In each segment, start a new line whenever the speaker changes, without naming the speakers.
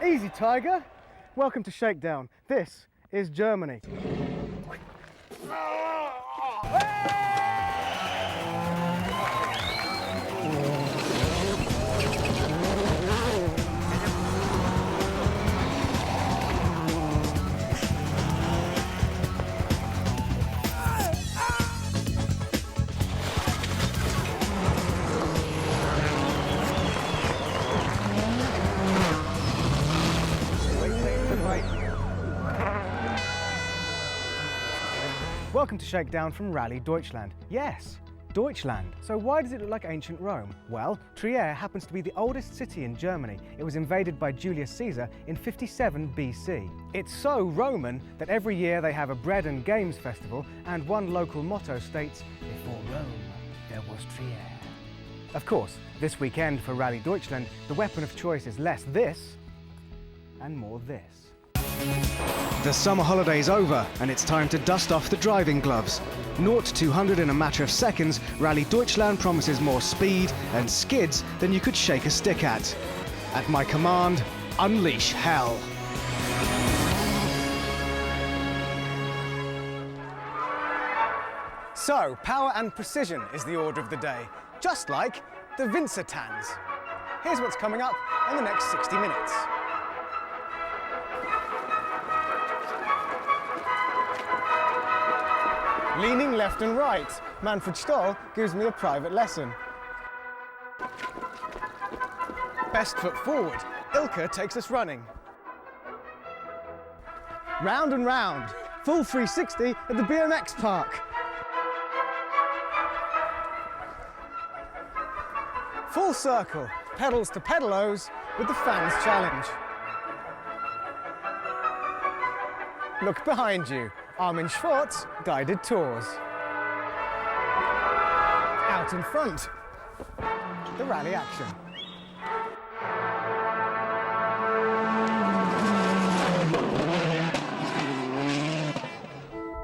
Easy, Tiger. Welcome to Shakedown. This is Germany. Welcome to Shakedown from Rallye Deutschland. Yes, Deutschland. So why does it look like ancient Rome? Well, Trier happens to be the oldest city in Germany. It was invaded by Julius Caesar in 57 BC. It's so Roman that every year they have a bread and games festival, and one local motto states, "Before Rome, there was Trier." Of course, this weekend for Rallye Deutschland, the weapon of choice is less this and more this. The summer holiday's over and it's time to dust off the driving gloves. 0 to 200 in a matter of seconds, Rallye Deutschland promises more speed and skids than you could shake a stick at. At my command, unleash hell. So, power and precision is the order of the day, just like the Winzertanz. Here's what's coming up in the next 60 minutes. Leaning left and right, Manfred Stoht gives me a private lesson. Best foot forward, Ilka takes us running. Round and round, full 360 at the BMX park. Full circle, pedals to pedalos with the fans challenge. Look behind you. Armin Schwarz guided tours. Out in front, the rally action.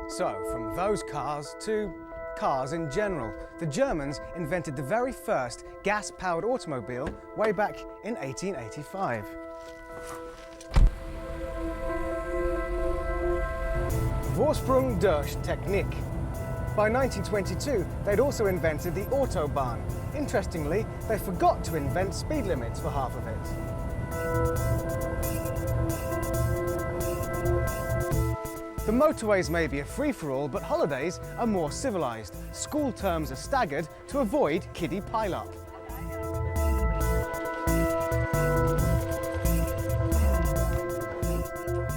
So, from those cars to cars in general, the Germans invented the very first gas-powered automobile way back in 1885. Vorsprung durch Technik. By 1922, they'd also invented the Autobahn. Interestingly, they forgot to invent speed limits for half of it. The motorways may be a free-for-all, but holidays are more civilized. School terms are staggered to avoid kiddie pile-up.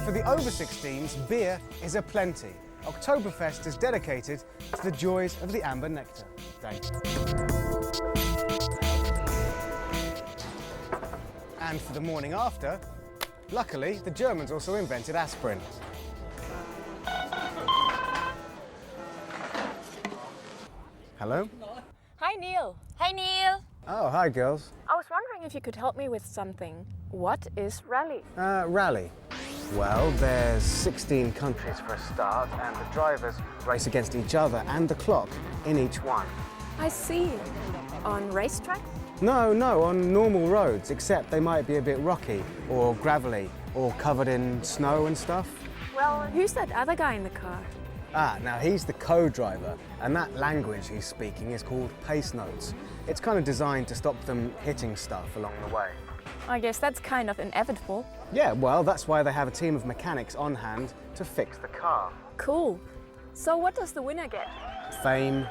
For the over-16s, beer is aplenty. Oktoberfest is dedicated to the joys of the amber nectar. Thanks. And for the morning after, luckily, the Germans also invented aspirin. Hello?
Hi, Neil. Hi, Neil.
Oh, hi, girls.
I was wondering if you could help me with something. What is rally?
Rally. Well, there's 16 countries for a start, and the drivers race against each other and the clock in each one.
I see. On racetracks?
No, on normal roads, except they might be a bit rocky or gravelly or covered in snow and stuff.
Well, who's that other guy in the car?
Now he's the co-driver, and that language he's speaking is called pace notes. It's kind of designed to stop them hitting stuff along the way.
I guess that's kind of inevitable.
Yeah, well, that's why they have a team of mechanics on hand to fix the car.
Cool. So what does the winner get?
Fame,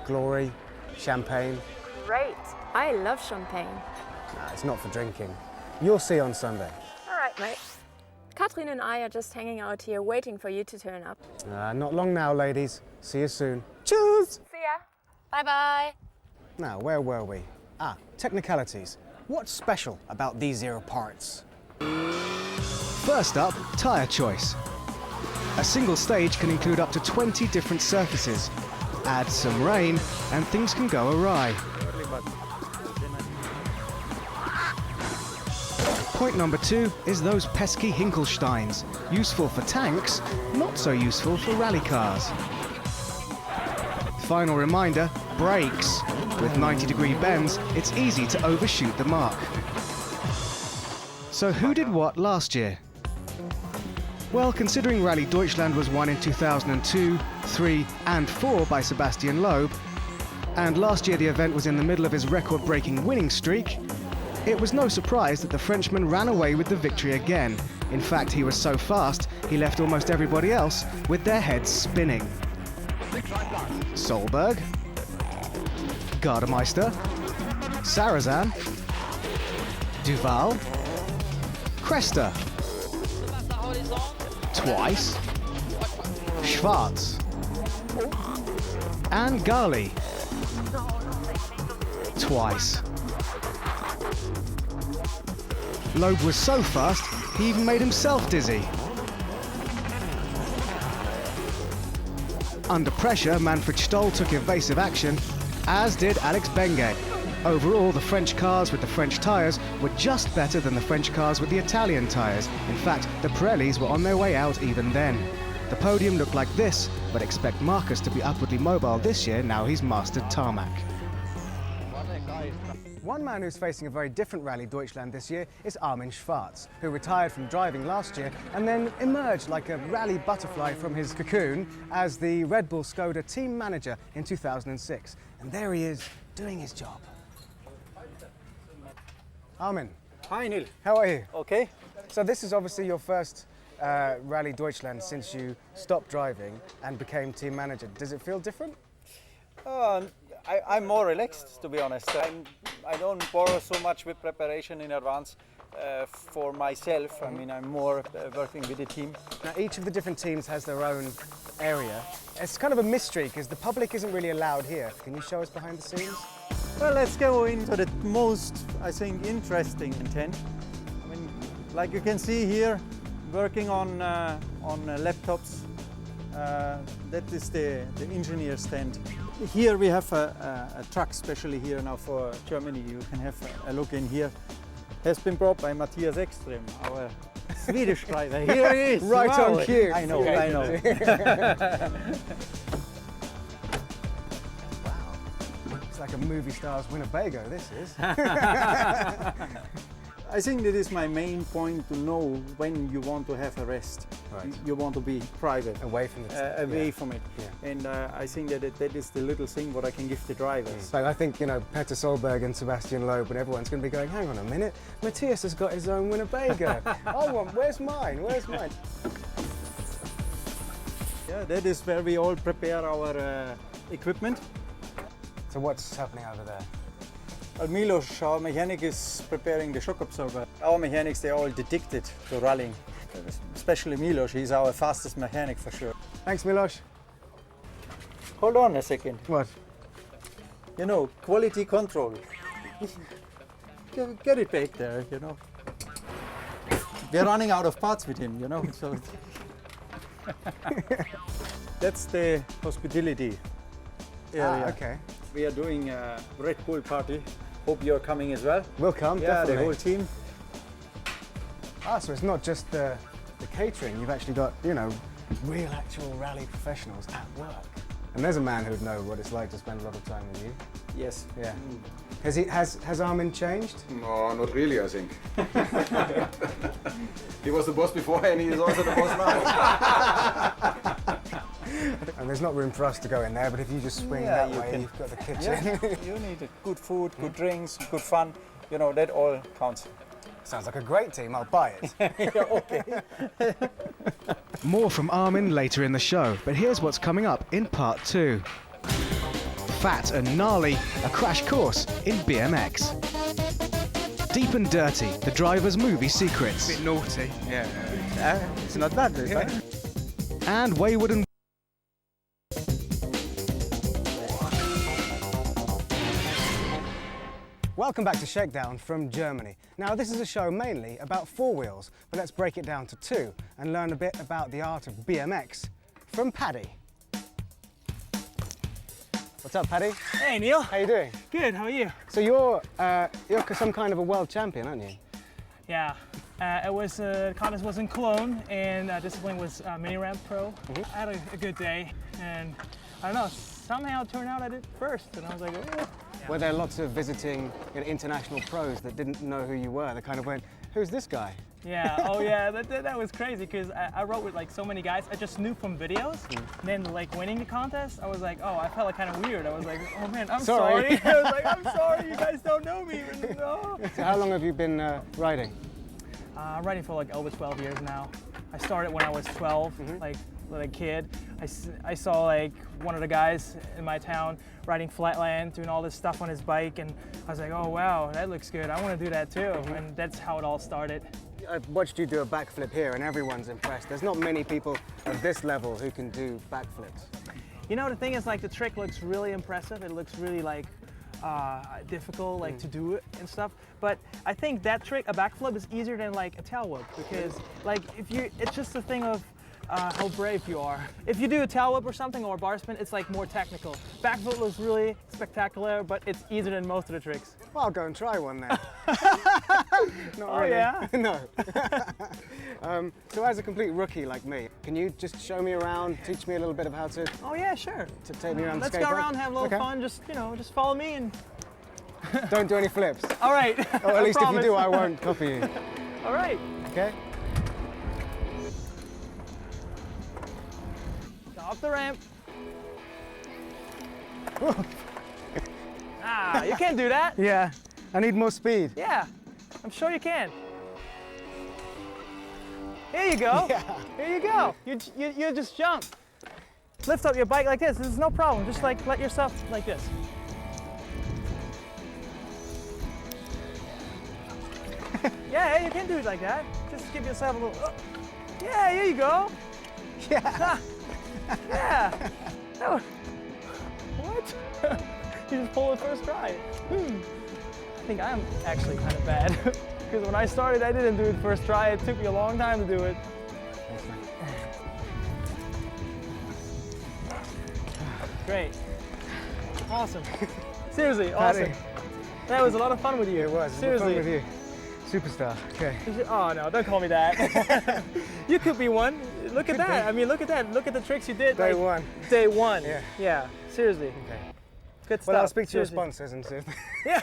glory, champagne.
Great. I love champagne.
Nah, it's not for drinking. You'll see on Sunday.
All right, mate. Katrin and I are just hanging out here waiting for you to turn up.
Not long now, ladies. See you soon. Cheers!
See ya. Bye-bye.
Now, where were we? Technicalities. What's special about these zero parts? First up, tyre choice. A single stage can include up to 20 different surfaces. Add some rain and things can go awry. Point number 2 is those pesky Hinkelsteins. Useful for tanks, not so useful for rally cars. Final reminder, brakes. With 90-degree bends, it's easy to overshoot the mark. So who did what last year? Well, considering Rallye Deutschland was won in 2002, 3 and 4 by Sebastian Loeb, and last year the event was in the middle of his record-breaking winning streak, it was no surprise that the Frenchman ran away with the victory again. In fact, he was so fast, he left almost everybody else with their heads spinning. Solberg, Gardemeister, Sarrazin, Duval, Cresta, twice, Schwarz, and Gali, twice. Loeb was so fast, he even made himself dizzy. Under pressure, Manfred Stoht took evasive action, as did Alex Benguet. Overall, the French cars with the French tyres were just better than the French cars with the Italian tyres. In fact, the Pirellis were on their way out even then. The podium looked like this, but expect Marcus to be upwardly mobile this year now he's mastered tarmac. One man who's facing a very different Rallye Deutschland this year is Armin Schwarz, who retired from driving last year and then emerged like a rally butterfly from his cocoon as the Red Bull Skoda team manager in 2006. And there he is, doing his job. Armin.
Hi Neil.
How are you?
Okay.
So this is obviously your first Rallye Deutschland since you stopped driving and became team manager. Does it feel different?
I'm more relaxed, to be honest. I don't borrow so much with preparation in advance for myself. I mean, I'm more working with the team.
Now, each of the different teams has their own area. It's kind of a mystery because the public isn't really allowed here. Can you show us behind the scenes?
Well, let's go into the most, I think, interesting tent. I mean, like you can see here, working on laptops. That is the engineer's tent. Here we have a truck, especially here now for Germany. You can have a look in here. Has been brought by Matthias Ekström, our Swedish driver. Here he is.
Right
wow.
on cue.
I know, I know.
Wow. It's like a movie star's Winnebago, this is.
I think that is my main point, to know when you want to have a rest.
Right.
You want to be private.
Away from it.
Away from it.
Yeah.
And I think that is the little thing what I can give the drivers.
So I think, you know, Peter Solberg and Sebastian Loeb and everyone's going to be going, hang on a minute, Matthias has got his own Winnebago. Where's mine? Where's mine?
Yeah, that is where we all prepare our equipment.
So what's happening over there?
Milos, our mechanic, is preparing the shock absorber. Our mechanics, they're all addicted to rallying. Especially Milos, he's our fastest mechanic for sure.
Thanks, Milos.
Hold on a second.
What?
You know, quality control. Get it back there, you know. We're running out of parts with him, you know. So that's the hospitality area.
Ah, okay.
We are doing a Red Bull party. Hope you're coming as well.
We'll come,
Yeah,
definitely.
the whole team.
Ah, so it's not just the catering, you've actually got, you know, real actual rally professionals at work. And there's a man who'd know what it's like to spend a lot of time with you.
Yes.
Yeah. Has Armin changed?
No, not really, I think. He was the boss before and he is also the boss now.
And there's not room for us to go in there, but if you just swing
Yeah,
that
you
way,
can.
you've got the kitchen.
Yeah. You need good food, good drinks, good fun. You know, that all counts.
Sounds like a great team, I'll buy it.
Okay.
More from Armin later in the show, but here's what's coming up in part 2. Fat and gnarly, a crash course in BMX. Deep and dirty, the driver's movie secrets.
Bit naughty. Yeah.
It's not bad, is it?
And wayward and Welcome back to Shakedown from Germany. Now this is a show mainly about four wheels, but let's break it down to two and learn a bit about the art of BMX from Paddy. What's up, Paddy?
Hey Neil.
How you doing?
Good, how are you?
So you're some kind of a world champion, aren't you?
Yeah, It was the contest was in Cologne, and discipline was mini ramp pro. I had a good day, and I don't know, somehow it turned out I did first, and I was like, oh.
Were there lots of visiting international pros that didn't know who you were? They kind of went, who's this guy?
Yeah, oh yeah, that was crazy because I rode with like so many guys I just knew from videos. And then like winning the contest, I was like, oh, I felt like kind of weird. I was like, oh man, I'm sorry. I was like, I'm sorry, you guys don't know me. No.
So how long have you been riding?
I'm riding for like over 12 years now. I started when I was 12, like a kid. I saw like one of the guys in my town riding flatland, doing all this stuff on his bike, and I was like, oh wow, that looks good. I want to do that too, and that's how it all started.
I've watched you do a backflip here and everyone's impressed. There's not many people of this level who can do backflips.
You know, the thing is, like, the trick looks really impressive. It looks really like difficult, like to do it and stuff. But I think that trick, a backflip, is easier than like a tail whip because, like, it's just a thing of how brave you are. If you do a tail whip or something or a bar spin, it's like more technical. Backflip looks really spectacular, but it's easier than most of the tricks.
Well, I'll go and try one then. Not
Oh
really.
yeah?
No. So as a complete rookie like me, can you just show me around, teach me a little bit of how to
Oh yeah, sure.
take me around the
Let's
skate
go
park?
around, have a little
Okay.
fun. Just, you know, just follow me and.
Don't do any flips.
All right.
Or at least if you do, I
promise.
won't copy you.
All right.
Okay?
Off the ramp. You can't do that.
Yeah. I need more speed.
Yeah, I'm sure you can. Here you go.
Yeah.
Here you go. You just jump. Lift up your bike like this. This is no problem. Just like let yourself like this. Yeah, you can do it like that. Just give yourself a little. Yeah, here you go.
Yeah.
Yeah. Oh. What? You just pull it first try. I think I'm actually kind of bad because when I started, I didn't do it first try. It took me a long time to do it. Great. Awesome. Seriously, awesome.
Paddy.
That was a lot of fun with you.
It was.
Seriously.
Fun with you. Superstar. Okay.
Oh no, don't call me that. You could be one. Look at that. I mean, look at that. Look at the tricks you did.
Day
like,
one.
Day one.
Yeah.
Yeah. Seriously.
Okay.
Good stuff.
Well, I'll speak to your
Seriously.
sponsors and see.
Yeah.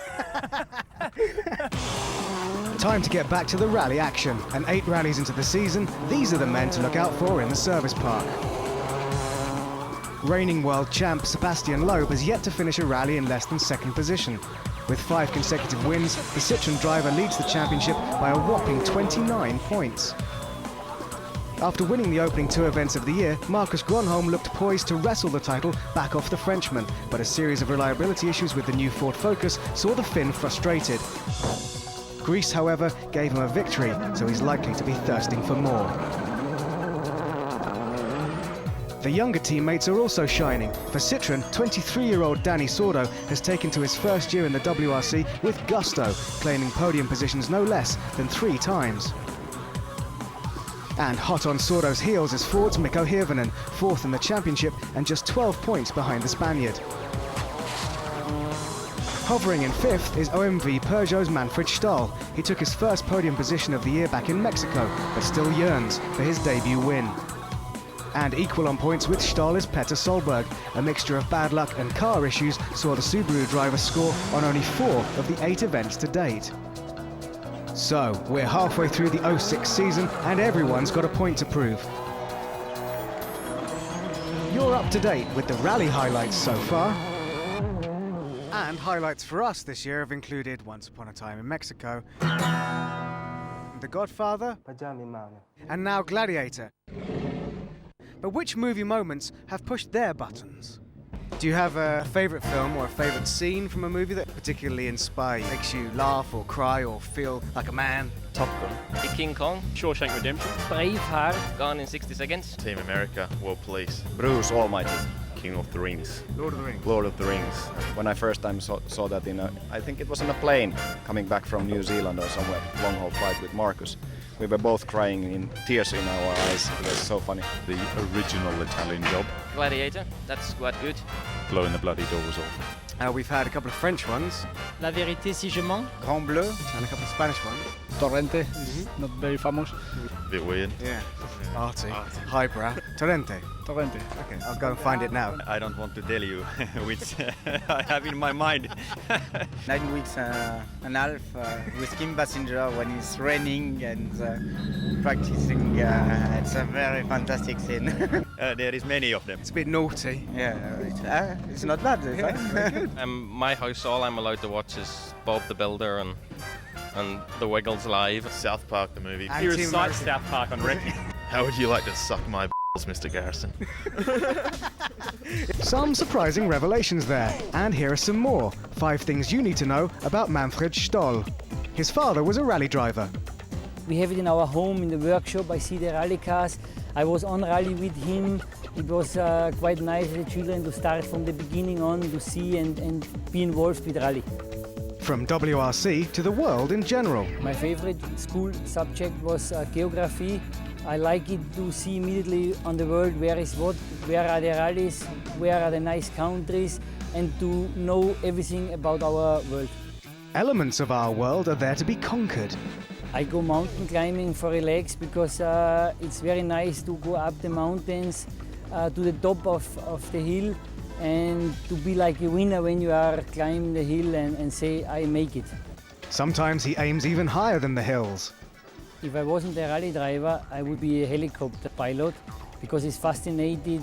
Time to get back to the rally action. And 8 rallies into the season, these are the men to look out for in the service park. Reigning world champ Sebastian Loeb has yet to finish a rally in less than second position. With 5 consecutive wins, the Citroën driver leads the championship by a whopping 29 points. After winning the opening 2 events of the year, Marcus Gronholm looked poised to wrestle the title back off the Frenchman, but a series of reliability issues with the new Ford Focus saw the Finn frustrated. Greece, however, gave him a victory, so he's likely to be thirsting for more. The younger teammates are also shining. For Citroën, 23-year-old Danny Sordo has taken to his first year in the WRC with gusto, claiming podium positions no less than 3 times. And hot on Sordo's heels is Ford's Mikko Hirvonen, 4th in the championship and just 12 points behind the Spaniard. Hovering in 5th is OMV Peugeot's Manfred Stahl. He took his first podium position of the year back in Mexico, but still yearns for his debut win. And equal on points with Stahl is Petter Solberg. A mixture of bad luck and car issues saw the Subaru driver score on only 4 of the 8 events to date. So, we're halfway through the 06 season and everyone's got a point to prove. You're up to date with the rally highlights so far. And highlights for us this year have included Once Upon a Time in Mexico, The Godfather, and now Gladiator. But which movie moments have pushed their buttons? Do you have a favourite film or a favourite scene from a movie that particularly inspires, makes you laugh or cry or feel like a man?
Top Gun.
King Kong,
Shawshank Redemption.
Braveheart, Gone in 60 Seconds.
Team America, World Police.
Bruce Almighty.
King of the Rings.
Lord of the Rings.
Lord of the Rings. When I first time saw that I think it was on a plane coming back from New Zealand or somewhere, long haul flight with Marcus. We were both crying in tears in our eyes. It was so funny.
The original Italian Job.
Gladiator, that's quite good.
Blowing the bloody doors off.
We've had a couple of French ones.
La vérité si je mens.
Grand Bleu. And a couple of Spanish ones.
Torrente is not very famous.
Bit weird.
Yeah. Arty. Highbrow. Torrente.
Torrente.
Okay, I'll go and find it now.
I don't want to tell you which I have in my mind.
9 weeks and a half with Kim Passenger when it's raining and practicing. It's a very fantastic scene.
There is many of them.
It's a bit naughty.
Yeah, it's not bad.
Very good.
My house, all I'm allowed to watch is Bob the Builder and The Wiggles live.
South Park, the movie.
And Team America.
South Park on record. How would you like to suck my balls, Mr. Garrison?
Some surprising revelations there. And here are some more. 5 things you need to know about Manfred Stoll. His father was a rally driver.
We have it in our home, in the workshop. I see the rally cars. I was on rally with him. It was quite nice for the children to start from the beginning on to see and be involved with rally.
From WRC to the world in general.
My favorite school subject was geography. I like it to see immediately on the world where is what, where are the rallies, where are the nice countries, and to know everything about our world.
Elements of our world are there to be conquered.
I go mountain climbing for relax because it's very nice to go up the mountains to the top of the hill and to be like a winner when you are climbing the hill and say, I make it.
Sometimes he aims even higher than the hills.
If I wasn't a rally driver, I would be a helicopter pilot because it's fascinated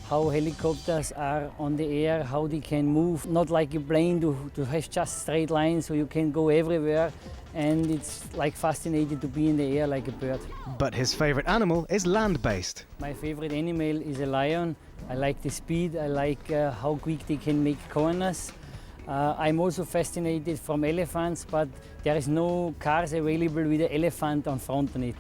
how helicopters are on the air, how they can move, not like a plane to have just straight lines so you can go everywhere. And it's like fascinating to be in the air like a bird.
But his favorite animal is land-based.
My favorite animal is a lion. I like the speed, I like how quick they can make corners. I'm also fascinated from elephants, but there is no cars available with an elephant on front on it.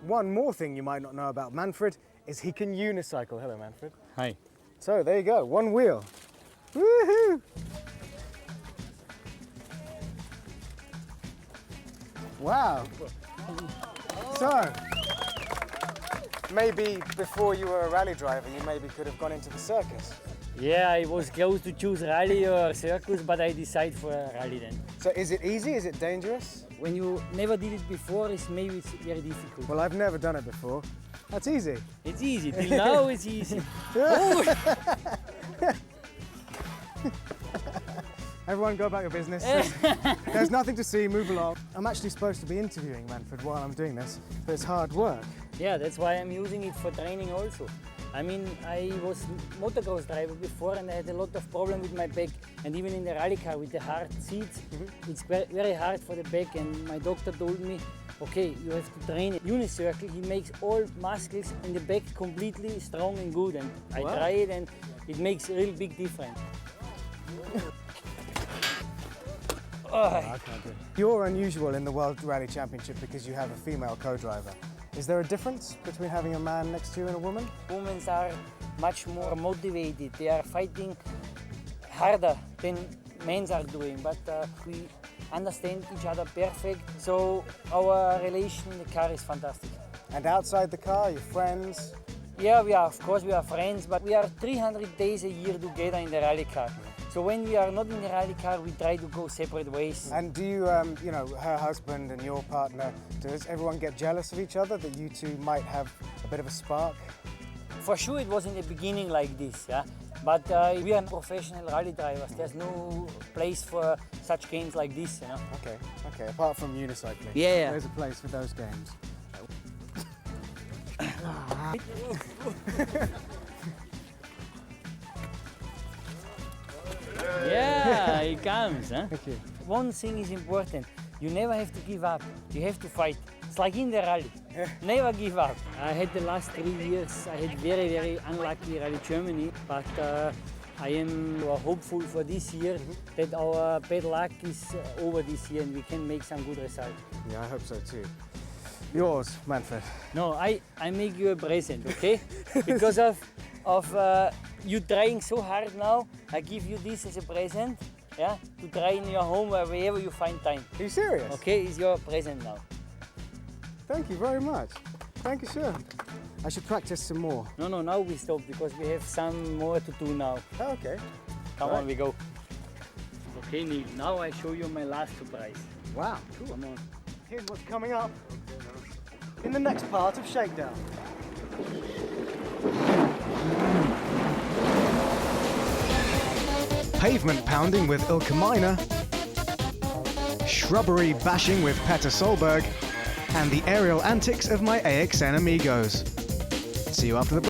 One more thing you might not know about Manfred is he can unicycle. Hello, Manfred.
Hi.
So there you go, one wheel. Woohoo! Wow. So, maybe before you were a rally driver, you maybe could have gone into the circus.
Yeah, I was close to choose rally or circus, but I decided for a rally then.
So is it easy? Is it dangerous?
When you never did it before, it's very difficult.
Well, I've never done it before. That's easy.
It's easy. Till now, it's easy.
Everyone go about your business. There's nothing to see, move along. I'm actually supposed to be interviewing Manfred while I'm doing this, but it's hard work.
Yeah, that's why I'm using it for training also. I mean, I was motocross driver before and I had a lot of problem with my back. And even in the rally car with the hard seats, it's very hard for the back. And my doctor told me, okay, you have to train Unicircle. He makes all muscles in the back completely strong and good. And I try it and it makes a real big difference.
You're unusual in the World Rally Championship because you have a female co-driver. Is there a difference between having a man next to you and a woman?
Women are much more motivated. They are fighting harder than men are doing, but we understand each other perfect. So our relation in the car is fantastic.
And outside the car, you're friends?
Yeah, of course we are friends, but we are 300 days a year together in the rally car. So when we are not in the rally car, we try to go separate ways.
And do you, you know, her husband and your partner, does everyone get jealous of each other that you two might have a bit of a spark?
For sure it was in the beginning like this, yeah. But we are professional rally drivers. There's no place for such games like this, you know.
Okay, apart from unicycling.
Yeah.
There's a place for those games.
Yeah, it comes. Huh?
Thank you.
One thing is important. You never have to give up. You have to fight. It's like in the rally. Never give up. I had the last 3 years, I had very unlucky Rally Germany, but I am hopeful for this year that our bad luck is over this year and we can make some good results.
Yeah, I hope so too. Yours, Manfred.
No, I make you a present, okay? Because of you trying so hard now, I give you this as a present, yeah, to try in your home or wherever you find time.
Are you serious?
Okay, it's your present now.
Thank you very much. Thank you, sir. I should practice some more.
No, now we stop because we have some more to do now.
Oh, okay.
Come
Right.
on, we go. Okay, Neil, now I show you my last surprise.
Wow, cool.
Come on.
Here's what's coming up in the next part of Shakedown. Pavement pounding with Ilke Miner, shrubbery bashing with Petter Solberg, and the aerial antics of my AXN amigos. See you after the break.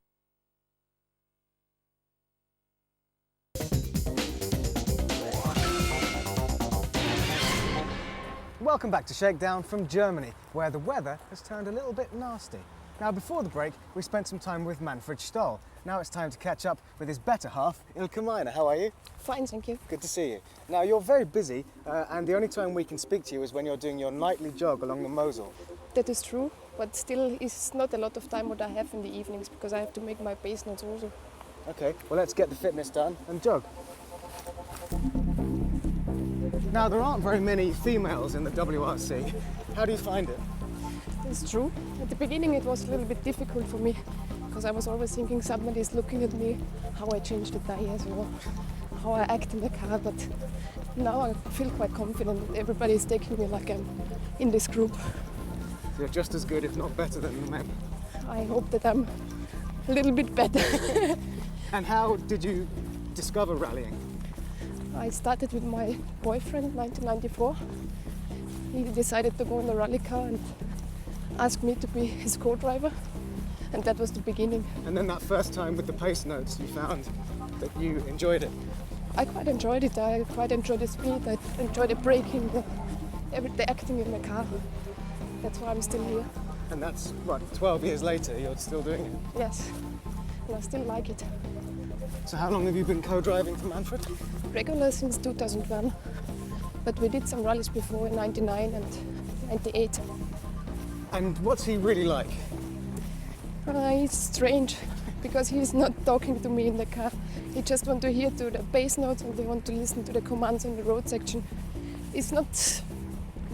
Welcome back to Shakedown from Germany, where the weather has turned a little bit nasty. Now, before the break, we spent some time with Manfred Stoht. Now it's time to catch up with his better half, Ilke Miner. How are you?
Fine, thank you.
Good to see you. Now, you're very busy, and the only time we can speak to you is when you're doing your nightly jog along the Mosel.
That is true, but still it's not a lot of time what I have in the evenings because I have to make my base notes also.
Okay, well, let's get the fitness done and jog. Now, there aren't very many females in the WRC. How do you find it?
It's true. At the beginning it was a little bit difficult for me because I was always thinking somebody is looking at me, how I change the tires or how I act in the car, but now I feel quite confident that everybody is taking me like I'm in this group.
So you're just as good, if not better, than the men.
I hope that I'm a little bit better.
And how did you discover rallying?
I started with my boyfriend in 1994. He decided to go in a rally car and asked me to be his co-driver, and that was the beginning.
And then that first time with the pace notes, you found that you enjoyed it.
I quite enjoyed it. I quite enjoyed the speed. I enjoyed the braking, the acting in the car. That's why I'm still here.
And that's, what, 12 years later, you're still doing it?
Yes, and I still like it.
So how long have you been co-driving for Manfred?
Regular since 2001, but we did some rallies before in 99 and 98.
And what's he really like?
He's strange because he's not talking to me in the car. He just wants to hear to the bass notes and they want to listen to the commands in the road section. It's not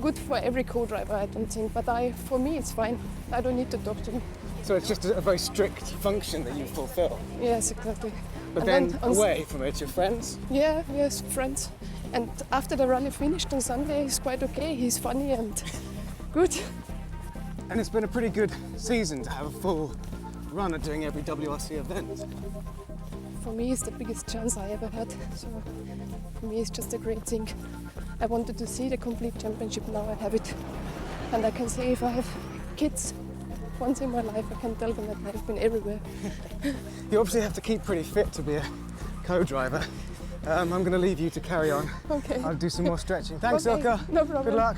good for every co-driver, I don't think, but for me it's fine. I don't need to talk to him.
So it's just a very strict function that you fulfill?
Yes, exactly.
But
and
then away from it, your friends?
Yeah, yes, friends. And after the rally finished on Sunday, he's quite okay. He's funny and good.
And it's been a pretty good season to have a full run at doing every WRC event.
For me, it's the biggest chance I ever had. So for me, it's just a great thing. I wanted to see the complete championship. Now I have it. And I can say if I have kids once in my life, I can tell them that I've been everywhere.
You obviously have to keep pretty fit to be a co-driver. I'm going to leave you to carry on.
Okay.
I'll do some more stretching. Thanks,
Okay,
Ilke.
no problem.
Good luck.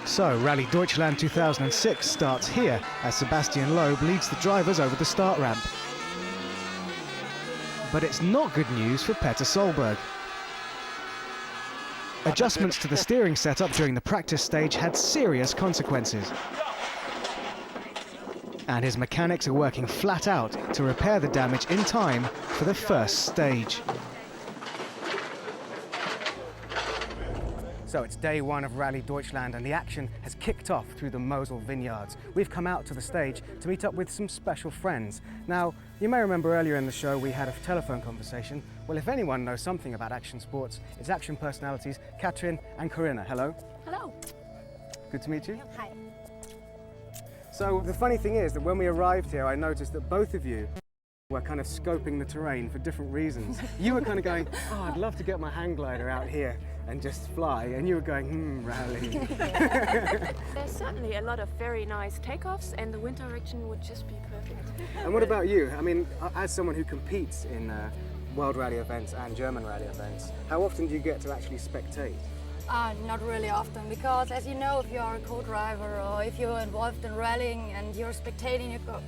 So, Rallye Deutschland 2006 starts here as Sebastian Loeb leads the drivers over the start ramp. But it's not good news for Petter Solberg. Adjustments to the steering setup during the practice stage had serious consequences. And his mechanics are working flat out to repair the damage in time for the first stage. So it's day one of Rallye Deutschland and the action has kicked off through the Mosel vineyards. We've come out to the stage to meet up with some special friends. Now, you may remember earlier in the show we had a telephone conversation. Well, if anyone knows something about action sports, it's action personalities Katrin and Corinna. Hello.
Hello.
Good to meet you.
Hi.
So the funny thing is that when we arrived here, I noticed that both of you were kind of scoping the terrain for different reasons. You were kind of going, oh, I'd love to get my hang glider out here and just fly, and you were going, rally.
There's certainly a lot of very nice takeoffs and the wind direction would just be perfect.
And what about you? I mean, as someone who competes in World Rally events and German Rally events, how often do you get to actually spectate?
Not really often, because as you know, if you are a co-driver or if you're involved in rallying and you're spectating, you go,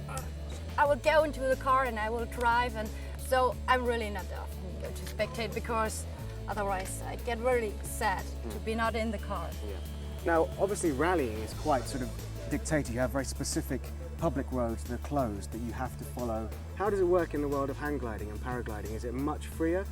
I will go into the car and I will drive, and so I'm really not often go to spectate because otherwise I get really sad to be not in the car.
Yeah. Now, obviously rallying is quite sort of dictated. You have very specific public roads that are closed that you have to follow. How does it work in the world of hang gliding and paragliding? Is it much freer?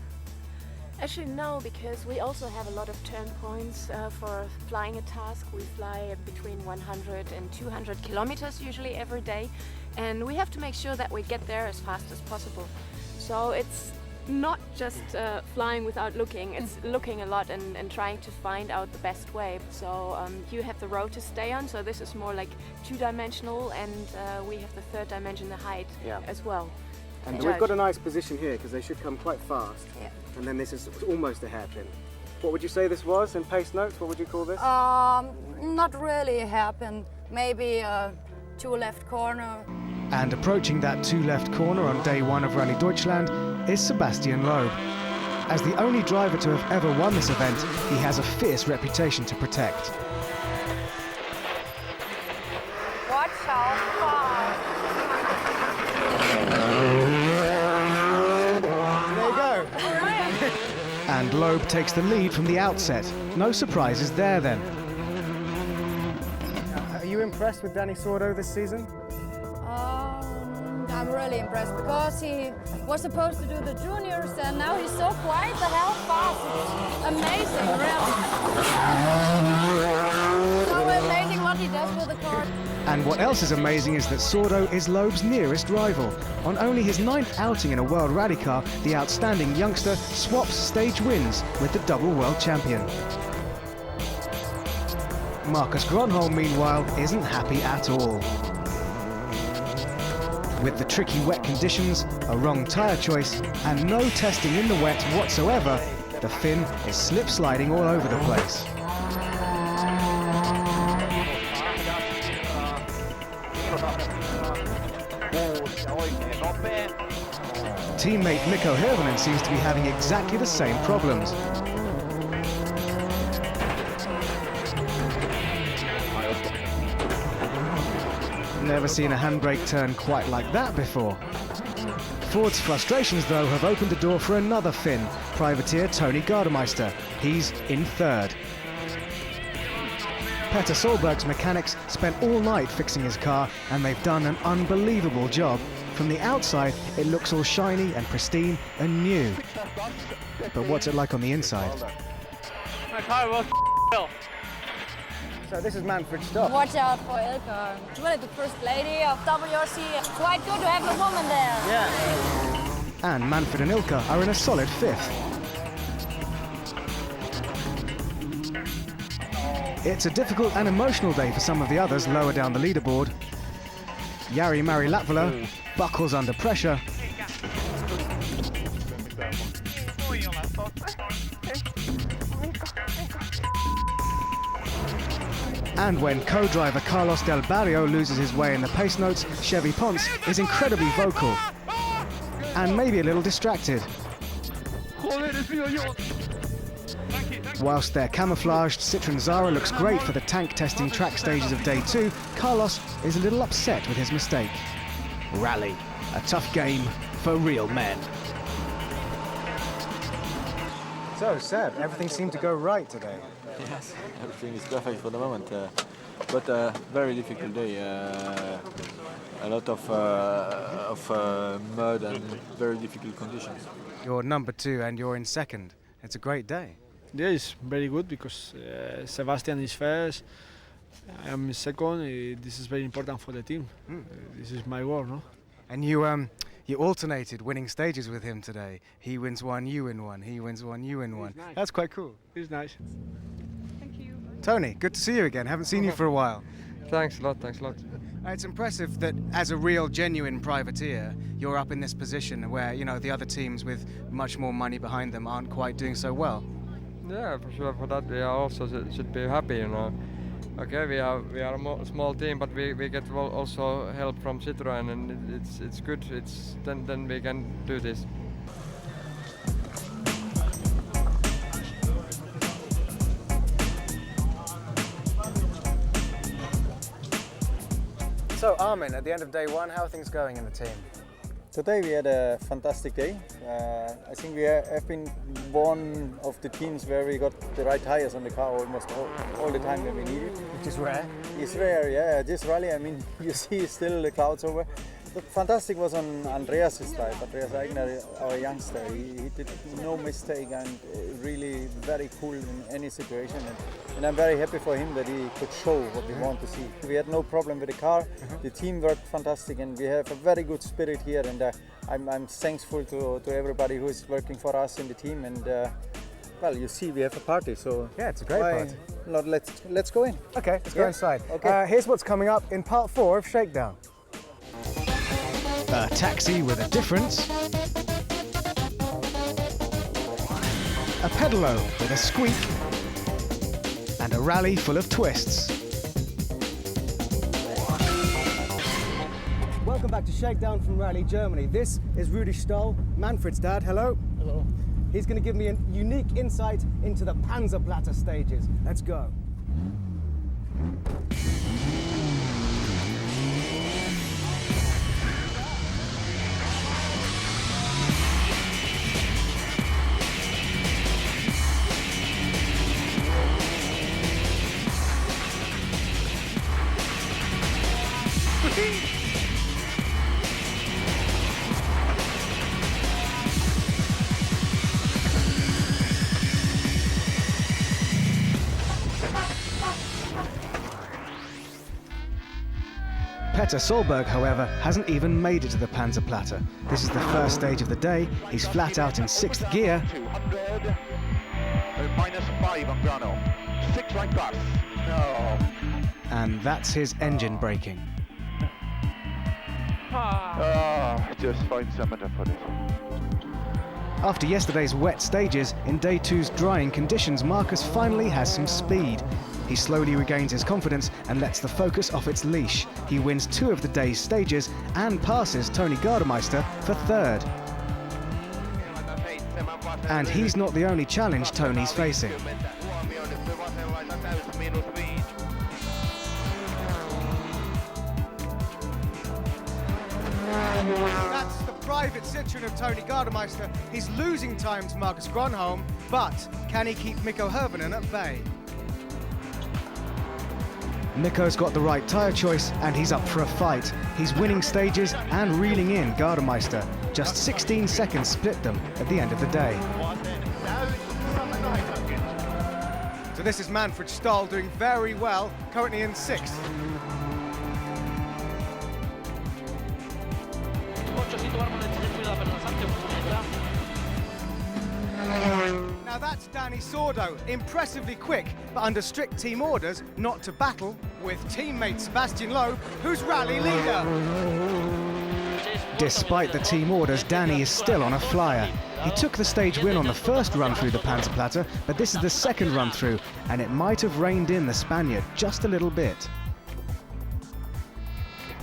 Actually, no, because we also have a lot of turn points for flying a task. We fly between 100 and 200 kilometers usually every day, and we have to make sure that we get there as fast as possible. So it's not just flying without looking, it's looking a lot and trying to find out the best way. So you have the road to stay on, so this is more like two-dimensional, and we have the third dimension, the height, as well.
And we've got a nice position here because they should come quite fast.
Yeah.
And then this is almost a hairpin. What would you say this was in pace notes? What would you call this?
Not really a hairpin, maybe a 2 left corner.
And approaching that 2 left corner on day 1 of Rallye Deutschland is Sebastian Loeb. As the only driver to have ever won this event, he has a fierce reputation to protect.
Watch out far.
There you go. And Loeb takes the lead from the outset. No surprises there then. Are you impressed with Danny Sordo this season?
I'm really impressed because he was supposed to do the juniors and now he's so quiet but how fast. It's amazing, really. So amazing what he does with the car.
And what else is amazing is that Sordo is Loeb's nearest rival. On only his 9th outing in a World Rally car, the outstanding youngster swaps stage wins with the double world champion. Marcus Gronholm, meanwhile, isn't happy at all. With the tricky wet conditions, a wrong tyre choice, and no testing in the wet whatsoever, the Finn is slip-sliding all over the place. Teammate Mikko Hirvonen seems to be having exactly the same problems. Never seen a handbrake turn quite like that before. Ford's frustrations, though, have opened the door for another Finn, privateer Toni Gardemeister. He's in 3rd. Petter Solberg's mechanics spent all night fixing his car, and they've done an unbelievable job. From the outside, it looks all shiny and pristine and new. But what's it like on the inside?
My car was
So this is Manfred Stoht.
Watch out for Ilka. She's really the first lady of WRC. It's quite good to have a woman there.
Yeah. And Manfred and Ilka are in a solid 5th. It's a difficult and emotional day for some of the others lower down the leaderboard. Jari Mari Latvala buckles under pressure. And when co-driver Carlos Del Barrio loses his way in the pace notes, Chevy Ponce is incredibly vocal and maybe a little distracted. Whilst their camouflaged Citroen Zara looks great for the tank testing track stages of day 2, Carlos is a little upset with his mistake. Rally, a tough game for real men. So, Seb, everything seemed to go right today.
Yes, everything is perfect for the moment, but very difficult day. A lot of mud and very difficult conditions.
You're number 2 and you're in 2nd. It's a great day.
Yeah, it's very good because Sebastian is first, I am 2nd. This is very important for the team. This is my goal, no?
And you alternated winning stages with him today. He wins one, you win one. He wins one, you win one.
Nice.
That's quite cool.
It's nice.
Thank you.
Toni, good to see you again. Haven't seen you for a while.
Thanks a lot, thanks a lot.
It's impressive that as a real, genuine privateer, you're up in this position where, you know, the other teams with much more money behind them aren't quite doing so well.
Yeah, for sure. For that, we are also should be happy, you know. Okay, we are a small team, but we get also help from Citroen, and it's good. Then we can do this.
So Armin, at the end of day 1, how are things going in the team?
Today we had a fantastic day. I think we have been one of the teams where we got the right tires on the car almost all the time when we need it.
Which is rare.
It's rare, yeah. This rally, I mean, you see still the clouds over. The fantastic was on Andreas' side. Andreas Eigner, our youngster, he did no mistake and really very cool in any situation. And I'm very happy for him that he could show what we want to see. We had no problem with the car. The team worked fantastic, and we have a very good spirit here. And I'm thankful to everybody who is working for us in the team. And well, you see, we have a party, so
yeah, it's a great party.
Not, let's go in.
Okay, let's go inside.
Okay.
Here's what's coming up in part 4 of Shakedown. A taxi with a difference. A pedalo with a squeak. And a rally full of twists. Welcome back to Shakedown from Rallye Germany. This is Rudi Stoll, Manfred's dad. Hello.
Hello.
He's going to give me a unique insight into the Panzerplatte stages. Let's go. Petter Solberg, however, hasn't even made it to the Panzerplatte. This is the first stage of the day. He's flat out in 6th gear.
200, -5 on chrono. 6 right pass. No.
And that's his engine braking.
Just find somewhere to put it.
After yesterday's wet stages, in day 2's drying conditions, Marcus finally has some speed. He slowly regains his confidence and lets the focus off its leash. He wins 2 of the day's stages and passes Toni Gardemeister for 3rd. And he's not the only challenge Toni's facing. That's the private Citroen of Toni Gardemeister. He's losing time to Marcus Gronholm, but can he keep Mikko Hirvonen at bay? Mikko's got the right tyre choice and he's up for a fight. He's winning stages and reeling in Gardemeister. Just 16 seconds split them at the end of the day. So this is Manfred Stoll doing very well, currently in 6th. Now that's Danny Sordo, impressively quick, but under strict team orders not to battle with teammate Sebastian Loeb, who's rally leader. Despite the team orders, Danny is still on a flyer. He took the stage win on the first run through the Panzerplatte, but this is the second run through, and it might have reined in the Spaniard just a little bit.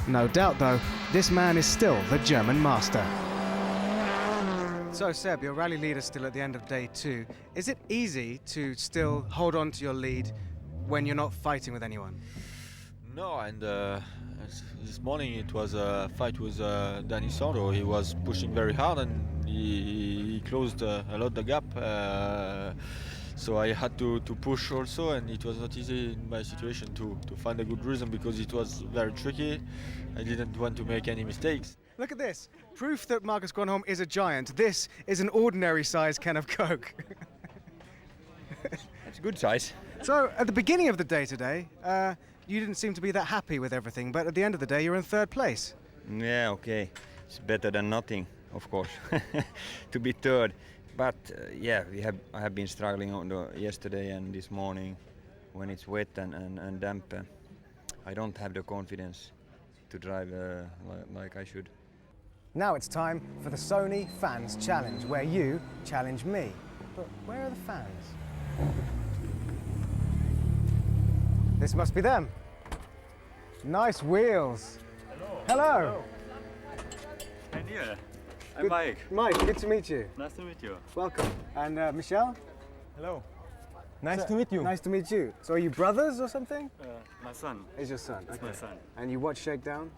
No doubt, though, this man is still the German master. So Seb, your rally leader still at the end of day 2. Is it easy to still hold on to your lead when you're not fighting with anyone?
No, and this morning it was a fight with Danny Sordo. He was pushing very hard and he closed a lot the gap. So I had to push also, and it was not easy in my situation to find a good reason because it was very tricky. I didn't want to make any mistakes.
Look at this. Proof that Marcus Gronholm is a giant. This is an ordinary size can of Coke.
It's a good size.
So at the beginning of the day today, you didn't seem to be that happy with everything, but at the end of the day, you're in 3rd place.
Yeah, okay. It's better than nothing, of course, to be 3rd. But yeah, I have been struggling on yesterday and this morning when it's wet and damp. I don't have the confidence to drive like I should.
Now it's time for the Sony Fans Challenge, where you challenge me. But where are the fans? This must be them. Nice wheels. Hello.
And you? I'm Mike.
Mike, good to meet you.
Nice to meet you.
Welcome. And Michelle?
Hello.
Nice to meet you. Nice to meet you. So are you brothers or something?
My son.
Is your son?
It's my son.
And you watch Shakedown?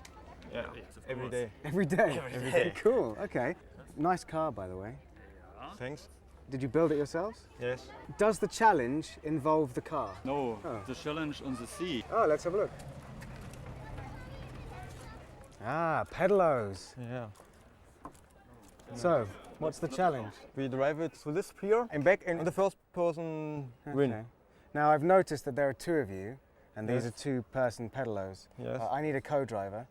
Yeah, every day.
Every day?
Every day.
Cool, okay. Nice car, by the way.
Thanks.
Did you build it yourselves?
Yes.
Does the challenge involve the car?
No, the challenge on the sea.
Oh, let's have a look. Ah, pedalos.
Yeah.
So, what's the challenge?
We drive it to this pier and back, and the first person win.
Okay. Now, I've noticed that there are two of you, and these
Yes.
are two-person pedalos.
Yes.
I need a co-driver.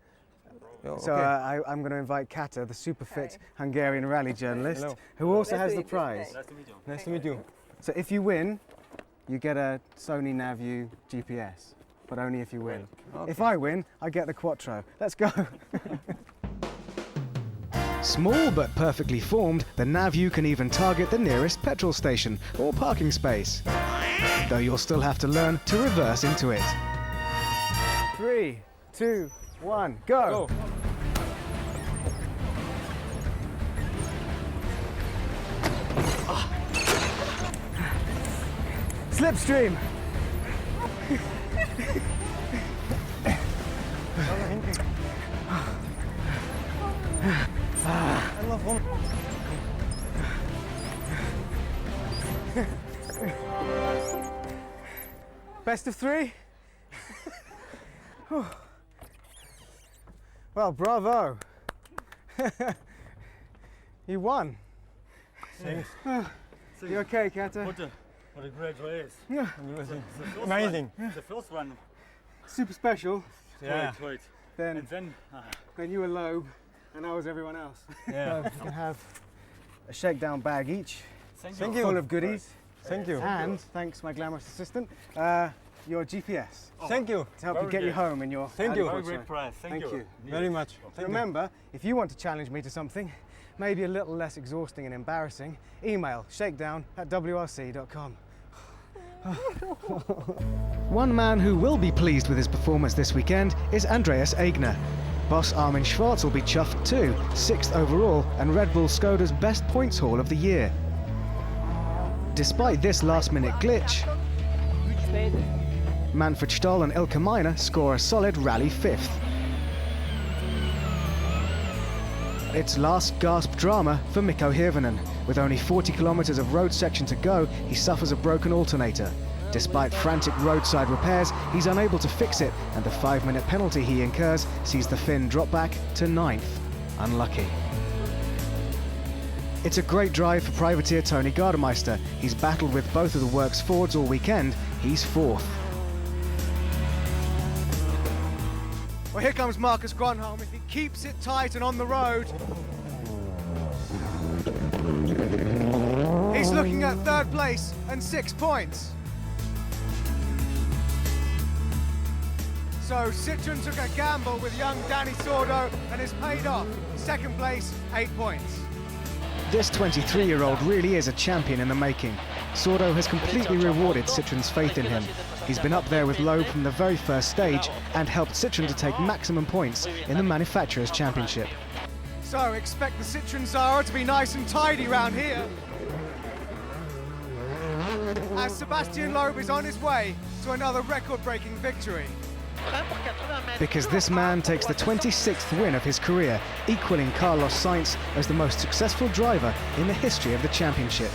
Yeah,
So
okay.
I'm going to invite Kata, the super fit Hungarian rally journalist,
Hello.
who also has the prize.
Nice to meet you. Nice to meet you.
So if you win, you get a Sony NavView GPS, but only if you win.
Okay.
If I win, I get the Quattro. Let's go. Small but perfectly formed, the NavView can even target the nearest petrol station or parking space. Though you'll still have to learn to reverse into it. 3, 2, 1, go! Slipstream! Best of 3? Well, bravo! You won.
Thanks.
You okay, Kata?
What a great race.
Yeah.
Amazing.
The first one.
Super special.
Yeah.
Great.
Then you were Loeb, and I was everyone else.
Yeah.
So you can have a shakedown bag each.
Thank you.
Full of goodies.
Thank you.
And, thanks my glamorous assistant, your GPS.
Thank you.
To help you get you home in your
Thank you.
Very great prize. Thank you.
Very much. Thank
Remember, if you want to challenge me to something, maybe a little less exhausting and embarrassing, email shakedown@wrc.com. One man who will be pleased with his performance this weekend is Andreas Aigner. Boss Armin Schwarz will be chuffed too, 6th overall and Red Bull Skoda's best points haul of the year. Despite this last-minute glitch, Manfred Stoll and Ilka Miner score a solid rally 5th. It's last gasp drama for Mikko Hirvonen. With only 40 kilometers of road section to go, he suffers a broken alternator. Despite frantic roadside repairs, he's unable to fix it, and the 5-minute penalty he incurs sees the Finn drop back to 9th. Unlucky. It's a great drive for privateer Toni Gardemeister. He's battled with both of the works Fords all weekend. He's 4th. Well, here comes Marcus Grönholm. If he keeps it tight and on the road, he's looking at 3rd place and 6 points. So Citroën took a gamble with young Dani Sordo and it's paid off. 2nd place, 8 points. This 23-year-old really is a champion in the making. Sordo has completely rewarded Citroën's faith in him. He's been up there with Loeb from the very first stage and helped Citroën to take maximum points in the Manufacturers' Championship. So expect the Citroën Zara to be nice and tidy round here, as Sebastian Loeb is on his way to another record-breaking victory. Because this man takes the 26th win of his career, equaling Carlos Sainz as the most successful driver in the history of the championship.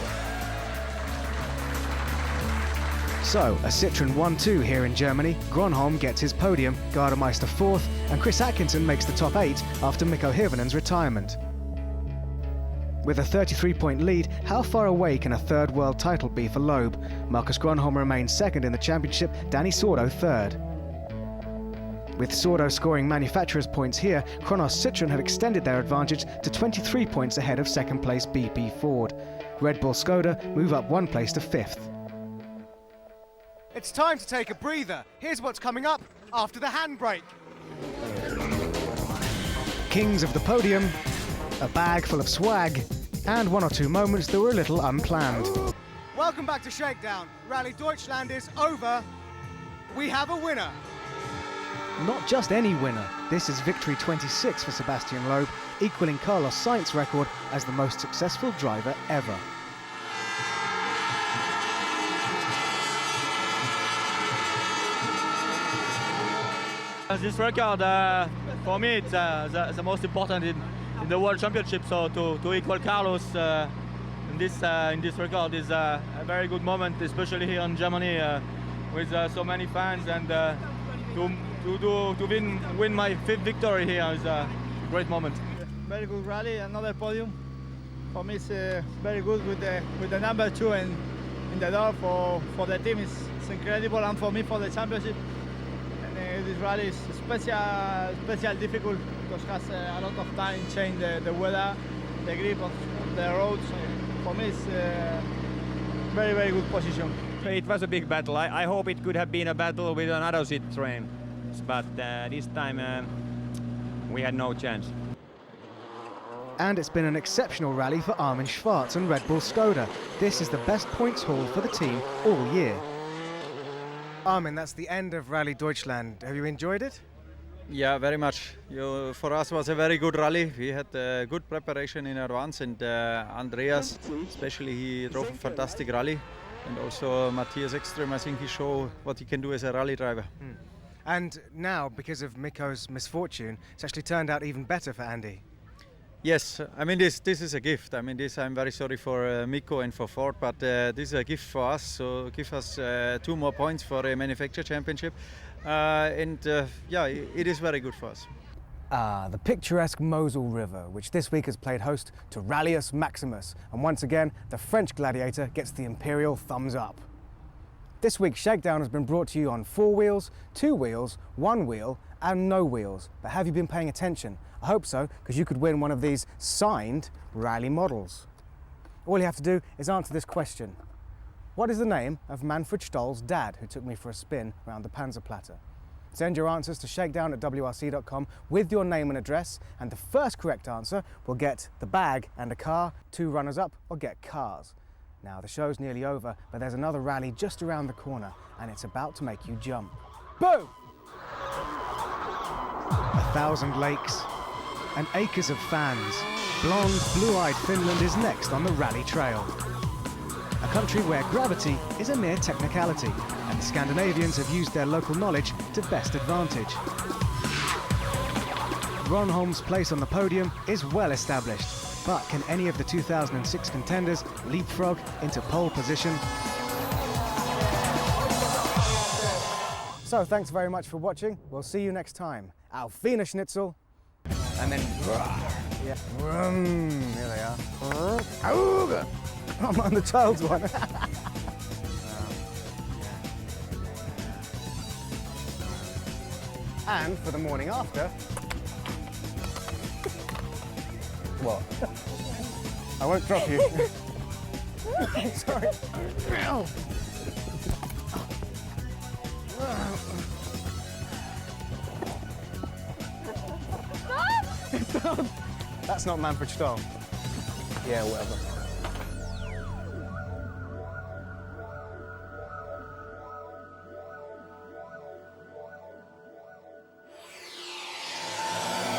So, a Citroën 1-2 here in Germany, Grönholm gets his podium, Gardemeister 4th, and Chris Atkinson makes the top 8 after Mikko Hirvonen's retirement. With a 33-point lead, how far away can a 3rd world title be for Loeb? Marcus Grönholm remains 2nd in the championship, Dani Sordo 3rd. With Sordo scoring manufacturers' points here, Kronos Citroën have extended their advantage to 23 points ahead of 2nd place BP Ford. Red Bull Skoda move up 1 place to 5th. It's time to take a breather. Here's what's coming up after the handbrake. Kings of the podium, a bag full of swag, and 1 or 2 moments that were a little unplanned. Welcome back to Shakedown. Rallye Deutschland is over. We have a winner. Not just any winner. This is victory 26 for Sebastian Loeb, equaling Carlos Sainz's record as the most successful driver ever.
This record, for me, it's the most important in the World Championship. So to equal Carlos in this record is a very good moment, especially here in Germany with so many fans. And to win my 5th victory here is a great moment.
Very good rally, another podium. For me, it's very good with the number 2 in the door for the team. It's incredible, and for me for the championship. And this rally is special difficult because it has a lot of time change the weather, the grip of the roads. For me, it's very good position.
It was a big battle. I hope it could have been a battle with another Citroën, but this time we had no chance.
And it's been an exceptional rally for Armin Schwarz and Red Bull Skoda. This is the best points haul for the team all year. Armin, that's the end of Rallye Deutschland. Have you enjoyed it?
Yeah, very much. For us was a very good rally. We had good preparation in advance, and Andreas, especially, he drove a fantastic rally. And also Matthias Ekström, I think he showed what he can do as a rally driver.
And now, because of Mikko's misfortune, it's actually turned out even better for Andy.
Yes, I mean this is a gift. I mean I'm very sorry for Mikko and for Ford, but this is a gift for us. So give us 2 more points for a manufacturer championship, yeah, it is very good for us.
The picturesque Mosel River, which this week has played host to Rallius Maximus, and once again the French gladiator gets the imperial thumbs up. This week's Shakedown has been brought to you on 4 wheels, 2 wheels, 1 wheel and no wheels. But have you been paying attention? I hope so, because you could win one of these signed rally models. All you have to do is answer this question. What is the name of Manfred Stoll's dad who took me for a spin around the Panzerplatte? Send your answers to shakedown@wrc.com with your name and address, and the first correct answer will get the bag and a car. 2 runners-up will get cars. Now, the show's nearly over, but there's another rally just around the corner, and it's about to make you jump. Boom! 1,000 lakes and acres of fans. Blonde, blue-eyed Finland is next on the rally trail. A country where gravity is a mere technicality, and the Scandinavians have used their local knowledge to best advantage. Ron Holm's place on the podium is well established, but can any of the 2006 contenders leapfrog into pole position? So thanks very much for watching. We'll see you next time. Auf Wiener Schnitzel. And then, yeah, here they are. I'm on the child's one. And for the morning after, what? I won't drop you. Sorry. Stop! That's not Manfred Stoll. Yeah, whatever.